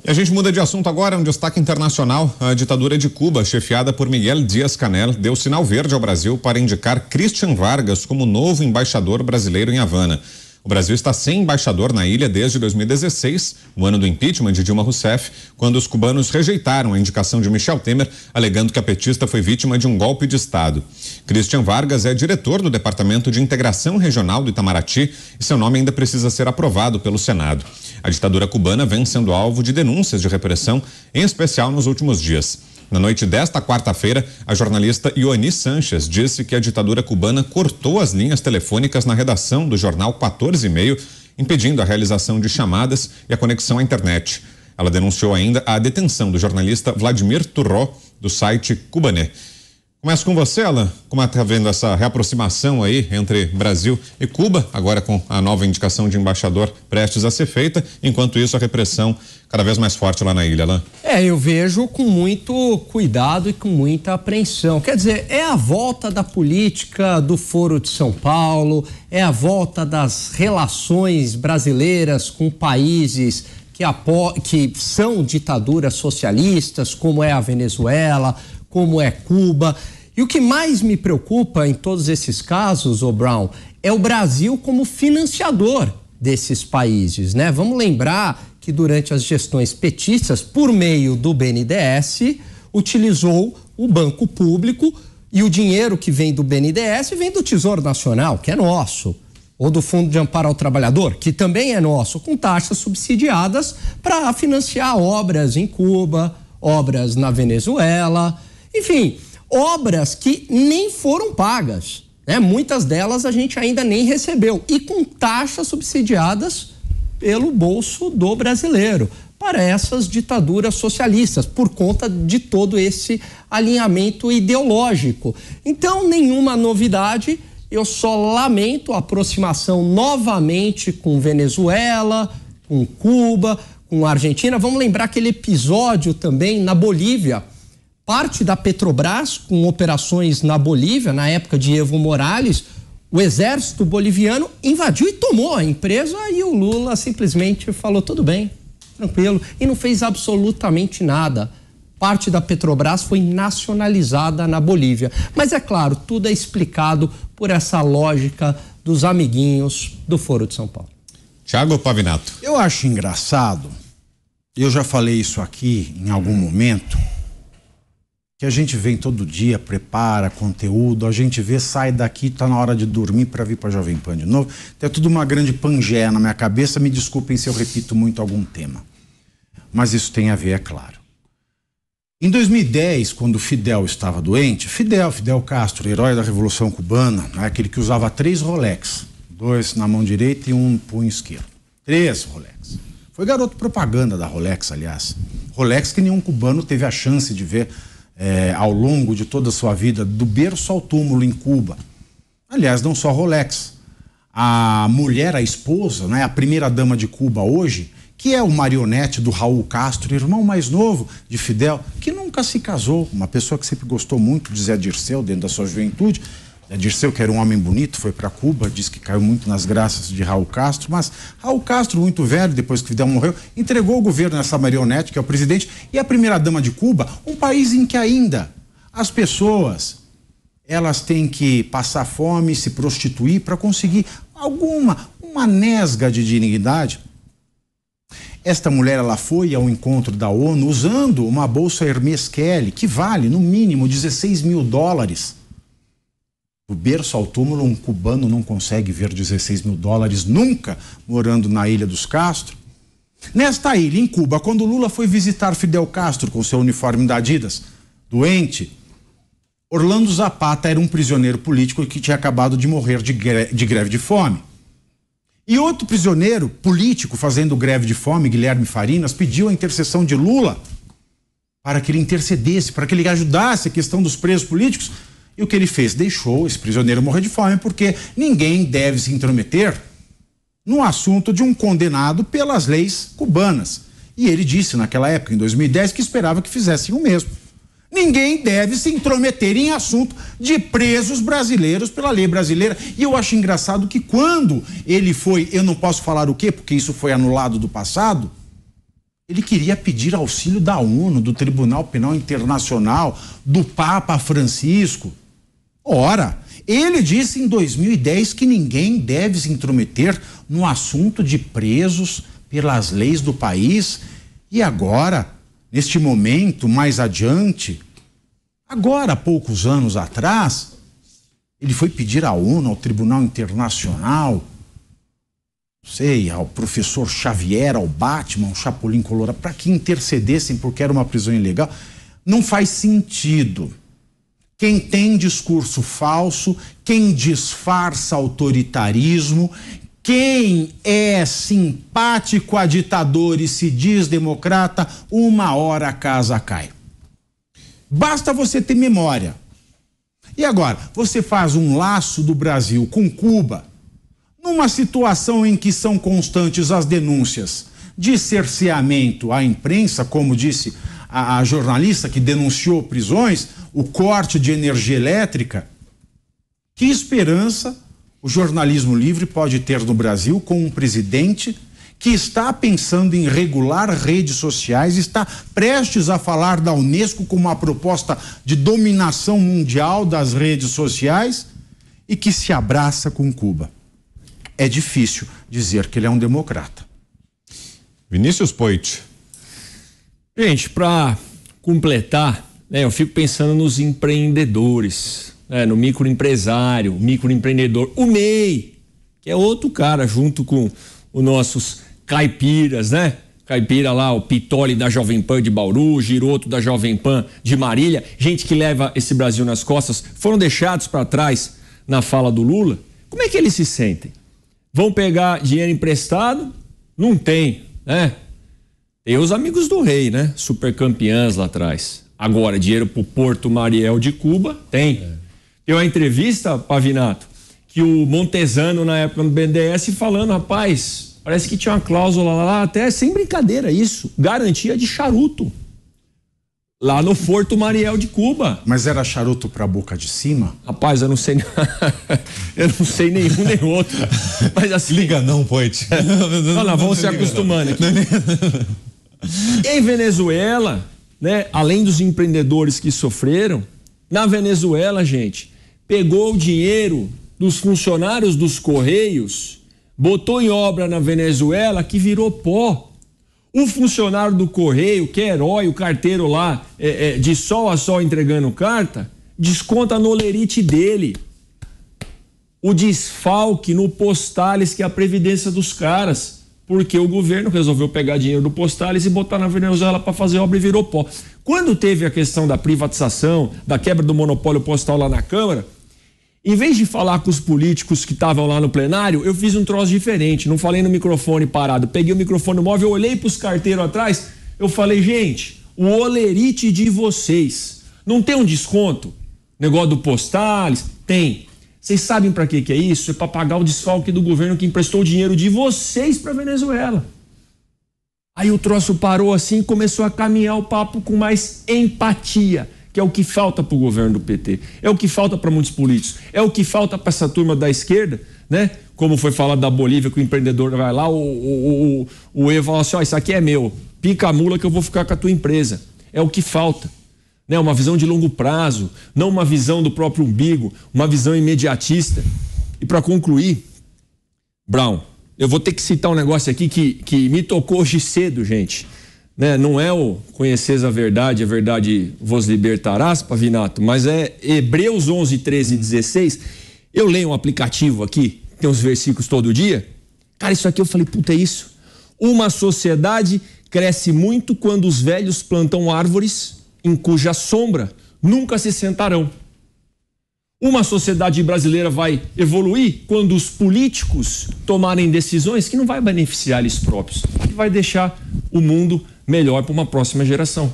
E a gente muda de assunto agora, um destaque internacional. A ditadura de Cuba, chefiada por Miguel Díaz-Canel, deu sinal verde ao Brasil para indicar Christian Vargas como novo embaixador brasileiro em Havana. O Brasil está sem embaixador na ilha desde 2016, o ano do impeachment de Dilma Rousseff, quando os cubanos rejeitaram a indicação de Michel Temer, alegando que a petista foi vítima de um golpe de Estado. Christian Vargas é diretor do Departamento de Integração Regional do Itamaraty e seu nome ainda precisa ser aprovado pelo Senado. A ditadura cubana vem sendo alvo de denúncias de repressão, em especial nos últimos dias. Na noite desta quarta-feira, a jornalista Ioani Sanches disse que a ditadura cubana cortou as linhas telefônicas na redação do jornal 14h30, impedindo a realização de chamadas e a conexão à internet. Ela denunciou ainda a detenção do jornalista Vladimir Turró, do site Cubané. Começo com você, Alan. Como está vendo essa reaproximação aí entre Brasil e Cuba, agora com a nova indicação de embaixador prestes a ser feita, enquanto isso a repressão cada vez mais forte lá na ilha, Alan? Eu vejo com muito cuidado e com muita apreensão. Quer dizer, é a volta da política do Foro de São Paulo, é a volta das relações brasileiras com países que são ditaduras socialistas, como é a Venezuela, como é Cuba. E o que mais me preocupa em todos esses casos, Brown, é o Brasil como financiador desses países, né? Vamos lembrar que durante as gestões petistas, por meio do BNDES, utilizou o banco público e o dinheiro que vem do BNDES vem do Tesouro Nacional, que é nosso, ou do Fundo de Amparo ao Trabalhador, que também é nosso, com taxas subsidiadas para financiar obras em Cuba, obras na Venezuela, enfim, obras que nem foram pagas, né? Muitas delas a gente ainda nem recebeu e com taxas subsidiadas pelo bolso do brasileiro para essas ditaduras socialistas, por conta de todo esse alinhamento ideológico. Então, nenhuma novidade, eu só lamento a aproximação novamente com Venezuela, com Cuba, com a Argentina. Vamos lembrar aquele episódio também na Bolívia. Parte da Petrobras, com operações na Bolívia, na época de Evo Morales, o exército boliviano invadiu e tomou a empresa e o Lula simplesmente falou, tudo bem, tranquilo, e não fez absolutamente nada. Parte da Petrobras foi nacionalizada na Bolívia. Mas é claro, tudo é explicado por essa lógica dos amiguinhos do Foro de São Paulo. Thiago Pavinato. Eu acho engraçado, eu já falei isso aqui em algum momento, que a gente vem todo dia, prepara conteúdo, a gente vê, sai daqui, tá na hora de dormir para vir para Jovem Pan de novo. Tem tudo uma grande pangeia na minha cabeça, me desculpem se eu repito muito algum tema. Mas isso tem a ver, é claro. Em 2010, quando Fidel estava doente, Fidel Castro, herói da Revolução Cubana, né, aquele que usava 3 Rolex, 2 na mão direita e 1 no punho esquerdo. 3 Rolex. Foi garoto propaganda da Rolex, aliás. Rolex que nenhum cubano teve a chance de ver ao longo de toda a sua vida, do berço ao túmulo em Cuba. Aliás, não só Rolex. A mulher, a esposa, né, a primeira dama de Cuba hoje, que é o marionete do Raul Castro, irmão mais novo de Fidel, que nunca se casou, uma pessoa que sempre gostou muito de Zé Dirceu dentro da sua juventude. Zé Dirceu, que era um homem bonito, foi para Cuba, disse que caiu muito nas graças de Raul Castro, mas Raul Castro, muito velho, depois que Fidel morreu, entregou o governo nessa marionete, que é o presidente, e a primeira-dama de Cuba, um país em que ainda as pessoas, elas têm que passar fome, se prostituir para conseguir uma nesga de dignidade. Esta mulher, ela foi ao encontro da ONU usando uma bolsa Hermes Kelly, que vale, no mínimo, $16 mil. Do berço ao túmulo, um cubano não consegue ver $16 mil nunca morando na Ilha dos Castro. Nesta ilha, em Cuba, quando Lula foi visitar Fidel Castro com seu uniforme da Adidas, doente, Orlando Zapata era um prisioneiro político que tinha acabado de morrer de greve de fome. E outro prisioneiro político fazendo greve de fome, Guilherme Farinas, pediu a intercessão de Lula para que ele intercedesse, para que ele ajudasse a questão dos presos políticos. E o que ele fez? Deixou esse prisioneiro morrer de fome, porque ninguém deve se intrometer no assunto de um condenado pelas leis cubanas. E ele disse naquela época, em 2010, que esperava que fizessem o mesmo. Ninguém deve se intrometer em assunto de presos brasileiros pela lei brasileira. E eu acho engraçado que quando ele foi, eu não posso falar o quê, porque isso foi anulado do passado, Ele queria pedir auxílio da ONU, do Tribunal Penal Internacional, do Papa Francisco. Ora, ele disse em 2010 que ninguém deve se intrometer no assunto de presos pelas leis do país. E agora, neste momento, mais adiante, agora, há poucos anos atrás, ele foi pedir à ONU, ao Tribunal Internacional, ao professor Xavier, ao Batman, ao Chapolin Colorado, para que intercedessem porque era uma prisão ilegal. Não faz sentido. Quem tem discurso falso, quem disfarça autoritarismo, quem é simpático a ditador e se diz democrata, uma hora a casa cai. Basta você ter memória. E agora, você faz um laço do Brasil com Cuba, numa situação em que são constantes as denúncias de cerceamento à imprensa, como disse a jornalista que denunciou prisões, o corte de energia elétrica. Que esperança o jornalismo livre pode ter no Brasil com um presidente que está pensando em regular redes sociais, está prestes a falar da Unesco com uma proposta de dominação mundial das redes sociais e que se abraça com Cuba? É difícil dizer que ele é um democrata. Vinícius Poit. Gente, para completar, eu fico pensando nos empreendedores, no microempresário, microempreendedor, o MEI, que é outro cara junto com os nossos caipiras, né? Caipira lá, o Pitoli da Jovem Pan de Bauru, Giroto da Jovem Pan de Marília, gente que leva esse Brasil nas costas, foram deixados para trás na fala do Lula. Como é que eles se sentem? Vão pegar dinheiro emprestado? Não tem, né? Tem os amigos do rei, né? Super campeãs lá atrás. Agora, dinheiro pro Porto Mariel de Cuba? Tem. Tem uma entrevista, Pavinato, que o Montesano, na época do BNDES, falando, rapaz, parece que tinha uma cláusula lá, até sem brincadeira isso, garantia de charuto. Lá no Porto Mariel de Cuba. Mas era charuto pra boca de cima? Rapaz, eu não sei nenhum nem outro. Mas assim... Liga não, Poit. Não, vamos se acostumando aqui. Em Venezuela, né, além dos empreendedores que sofreram, na Venezuela, gente, pegou o dinheiro dos funcionários dos Correios, botou em obra na Venezuela que virou pó. O funcionário do Correio, que é herói, o carteiro lá, de sol a sol entregando carta, desconta no olerite dele. O desfalque no Postales, que é a previdência dos caras, porque o governo resolveu pegar dinheiro do Postales e botar na Venezuela para fazer obra e virou pó. Quando teve a questão da privatização, da quebra do monopólio postal lá na Câmara, em vez de falar com os políticos que estavam lá no plenário, eu fiz um troço diferente, não falei no microfone parado, peguei o microfone móvel, olhei para os carteiros atrás, eu falei, gente, o olerite de vocês, não tem um desconto? Negócio do Postales? Tem. Vocês sabem para que é isso? É para pagar o desfalque do governo que emprestou o dinheiro de vocês para Venezuela. Aí o troço parou assim e começou a caminhar o papo com mais empatia, que é o que falta para o governo do PT, é o que falta para muitos políticos, é o que falta para essa turma da esquerda, né? Como foi falado da Bolívia, que o empreendedor vai lá, o Evo fala assim, isso aqui é meu, pica a mula que eu vou ficar com a tua empresa. É o que falta, né? Uma visão de longo prazo, não uma visão do próprio umbigo, uma visão imediatista. E para concluir, Brown, eu vou ter que citar um negócio aqui que me tocou hoje cedo, gente. Né? Não é o conheceis a verdade vos libertarás, Pavinato, mas é Hebreus 11, 13 e 16. Eu leio um aplicativo aqui, tem uns versículos todo dia. Cara, isso aqui eu falei, puta, é isso. Uma sociedade cresce muito quando os velhos plantam árvores em cuja sombra nunca se sentarão. Uma sociedade brasileira vai evoluir quando os políticos tomarem decisões que não vai beneficiar eles próprios, que vai deixar o mundo melhor para uma próxima geração.